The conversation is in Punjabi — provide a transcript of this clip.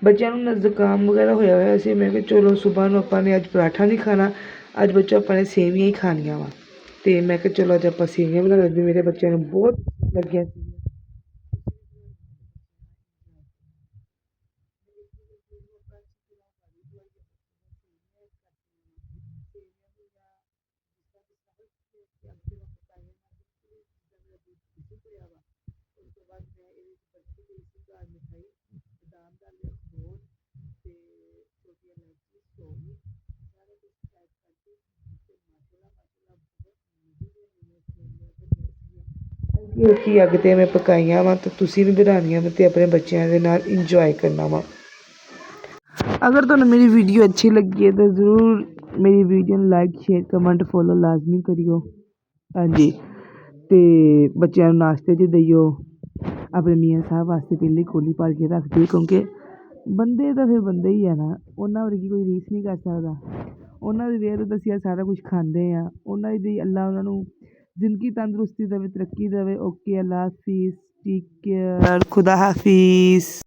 ਬੱਚਿਆਂ ਨੂੰ ਨਾ ਜ਼ੁਕਾਮ ਵਗੈਰਾ ਹੋਇਆ ਹੋਇਆ ਸੀ। ਮੈਂ ਕਿਹਾ ਚਲੋ ਸੁਬਾਹ ਨੂੰ ਆਪਾਂ ਨੇ ਅੱਜ ਪਰਾਠਾ ਨਹੀਂ ਖਾਣਾ, ਅੱਜ ਬੱਚੋ ਆਪਾਂ ਨੇ ਸੇਵੀਆਂ ਹੀ ਖਾਣੀਆਂ ਵਾ। ਅਤੇ ਮੈਂ ਕਿਹਾ ਚਲੋ ਅੱਜ ਆਪਾਂ ਸੇਵੀਆਂ ਬਣਾ ਲੈਂਦੇ, ਮੇਰੇ ਬੱਚਿਆਂ ਨੂੰ ਬਹੁਤ ਲੱਗੀਆਂ ਸੀ। ਕਿ ਅੱਗ 'ਤੇ ਮੈਂ ਪਕਾਈਆਂ ਵਾ ਅਤੇ ਤੁਸੀਂ ਵੀ ਬਣਾਉਣੀਆਂ ਵਾ ਅਤੇ ਆਪਣੇ ਬੱਚਿਆਂ ਦੇ ਨਾਲ ਇੰਜੋਏ ਕਰਨਾ ਵਾ। ਅਗਰ ਤੁਹਾਨੂੰ ਮੇਰੀ ਵੀਡੀਓ ਅੱਛੀ ਲੱਗੀ ਹੈ ਤਾਂ ਜ਼ਰੂਰ ਮੇਰੀ ਵੀਡੀਓ ਨੂੰ ਲਾਈਕ ਸ਼ੇਅਰ ਕਮੈਂਟ ਫੋਲੋ ਲਾਜ਼ਮੀ ਕਰਿਓ। ਹਾਂਜੀ, ਅਤੇ ਬੱਚਿਆਂ ਨੂੰ ਨਾਸ਼ਤੇ 'ਚ ਦਿਓ। ਆਪਣੇ ਮੀਆਂ ਸਾਹਿਬ ਵਾਸਤੇ ਪਹਿਲੇ ਕੌਲੀ ਭਰ ਕੇ ਰੱਖ ਦਿਓ, ਕਿਉਂਕਿ ਬੰਦੇ ਤਾਂ ਫਿਰ ਬੰਦੇ ਹੀ ਆ ਨਾ, ਉਹਨਾਂ ਵਰਗੀ ਕੋਈ ਰੀਸ ਨਹੀਂ ਕਰ ਸਕਦਾ। ਉਹਨਾਂ ਦੀ ਮਿਹਨਤ ਤੋਂ ਅਸੀਂ ਸਾਰਾ ਕੁਛ ਖਾਂਦੇ ਹਾਂ। ਉਹਨਾਂ ਦੀ ਅੱਲਾ ਉਹਨਾਂ ਨੂੰ ਜ਼ਿੰਦਗੀ ਤੰਦਰੁਸਤੀ ਦੇਵੇ, ਤਰੱਕੀ ਦੇਵੇ। ਓਕੇ, ਅੱਲਾ ਹਾਫਿਜ਼, ਟੇਕ ਕੇਅਰ, ਖੁਦਾ ਹਾਫਿਜ਼।